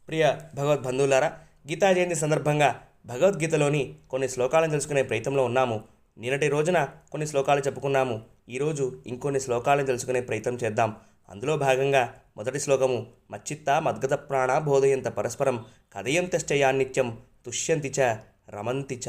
ప్రియ భగవద్బంధువులారా, గీతా జయంతి సందర్భంగా భగవద్గీతలోని కొన్ని శ్లోకాలను తెలుసుకునే ప్రయత్నంలో ఉన్నాము. నిన్నటి రోజున కొన్ని శ్లోకాలు చెప్పుకున్నాము. ఈరోజు ఇంకొన్ని శ్లోకాలను తెలుసుకునే ప్రయత్నం చేద్దాం. అందులో భాగంగా మొదటి శ్లోకము, మచ్చిత్త మద్గత ప్రాణ బోధయంత పరస్పరం కథయంతశ్చయాన్నిత్యం తుష్యంతి చ రమంతి చ.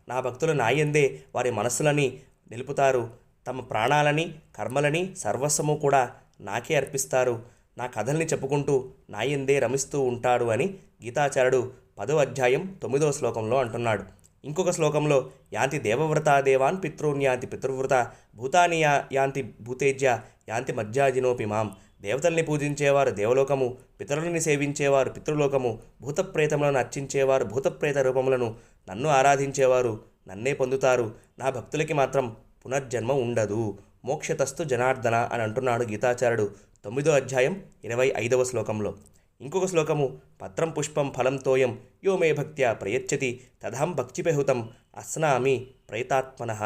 నా భక్తులు నాయందే వారి మనస్సులని నిలుపుతారు, తమ ప్రాణాలని కర్మలని సర్వస్వము కూడా నాకే అర్పిస్తారు, నా కథల్ని చెప్పుకుంటూ నాయందే రమిస్తూ ఉంటాడు అని గీతాచార్యుడు 10వ అధ్యాయం 9వ శ్లోకంలో అంటున్నాడు. ఇంకొక శ్లోకంలో, యాంతి దేవవ్రత దేవాన్ పితॄన్ యాంతి పితృవ్రత భూతాని యాంతి భూతేజ్య యాంతి మధ్యాజినోపి మాం. దేవతల్ని పూజించేవారు దేవలోకము, పితరులని సేవించేవారు పితృలోకము, భూతప్రేతములను అర్చించేవారు భూతప్రేత రూపములను, నన్ను ఆరాధించేవారు నన్నే పొందుతారు, నా భక్తులకి మాత్రం పునర్జన్మ ఉండదు, మోక్షతస్తు జనార్దన అని అంటున్నాడు గీతాచార్యుడు 9వ అధ్యాయం 25వ శ్లోకంలో. ఇంకొక శ్లోకము, పత్రం పుష్పం ఫలం తోయం యో మే భక్త్యా ప్రయచ్చతి తదహం భక్తిపెహుతం అస్నామి ప్రయతాత్మనః.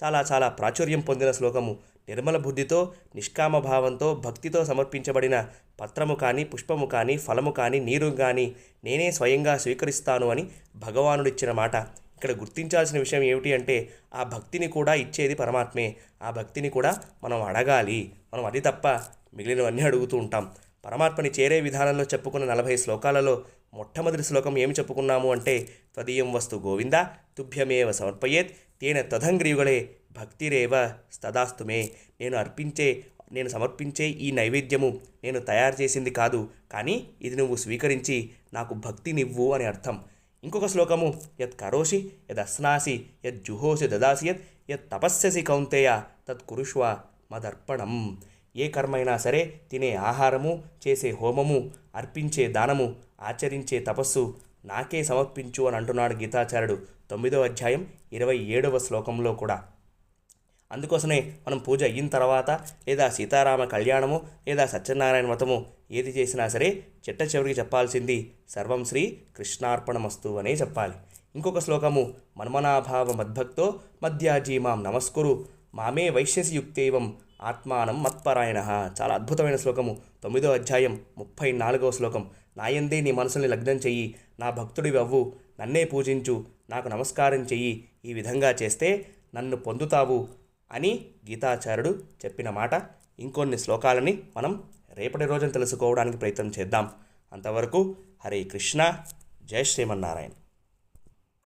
చాలా ప్రాచుర్యం పొందిన శ్లోకము. నిర్మల బుద్ధితో నిష్కామభావంతో భక్తితో సమర్పించబడిన పత్రము కానీ పుష్పము కానీ ఫలము కానీ నీరు కానీ నేనే స్వయంగా స్వీకరిస్తాను అని భగవానుడిచ్చిన మాట. ఇక్కడ గుర్తించాల్సిన విషయం ఏమిటి అంటే, ఆ భక్తిని కూడా ఇచ్చేది పరమాత్మే. ఆ భక్తిని కూడా మనం అడగాలి. మనం అది తప్ప మిగిలినవన్నీ అడుగుతూ ఉంటాం. పరమాత్మని చేరే విధానంలో చెప్పుకున్న 40 శ్లోకాలలో మొట్టమొదటి శ్లోకం ఏమి చెప్పుకున్నాము అంటే, త్వదీయం వస్తు గోవింద తుభ్యమేవ సమర్పయేత్ తేన తదంగ్రీయుగళే భక్తిరేవ స్తదాస్తుమే. నేను సమర్పించే ఈ నైవేద్యము నేను తయారు చేసింది కాదు, కానీ ఇది నువ్వు స్వీకరించి నాకు భక్తినివ్వు అని అర్థం. ఇంకొక శ్లోకము, యత్ కరోషి యద్ అస్నాసి యద్ జుహోసి దదాసి యత్ తపస్యసి కౌంతేయ తత్ కురుష్వ మదర్పణం. ఏ కర్మైనా సరే, తినే ఆహారము, చేసే హోమము, అర్పించే దానము, ఆచరించే తపస్సు నాకే సమర్పించు అని అంటున్నాడు గీతాచార్యుడు 9వ అధ్యాయం 27వ శ్లోకంలో కూడా. అందుకోసమే మనం పూజ అయిన తర్వాత లేదా సీతారామ కళ్యాణము లేదా సత్యనారాయణ వ్రతము ఏది చేసినా సరే చిట్ట చివరికి చెప్పాల్సింది సర్వం శ్రీ కృష్ణార్పణమస్తు అనే చెప్పాలి. ఇంకొక శ్లోకము, మన్మనాభావ మద్భక్తో మధ్యాజీ మాం నమస్కురు మామే వైశ్యసి యుక్తేవం ఆత్మానం మత్పరాయణ. చాలా అద్భుతమైన శ్లోకము. 9వ అధ్యాయం 34వ శ్లోకం. నాయందే నీ మనసుని లగ్నం చెయ్యి, నా భక్తుడివి అవ్వు, నన్నే పూజించు, నాకు నమస్కారం చెయ్యి, ఈ విధంగా చేస్తే నన్ను పొందుతావు అని గీతాచార్యుడు చెప్పిన మాట. ఇంకొన్ని శ్లోకాలని మనం రేపటి రోజున తెలుసుకోవడానికి ప్రయత్నం చేద్దాం. అంతవరకు హరే కృష్ణ, జై శ్రీమన్నారాయణ.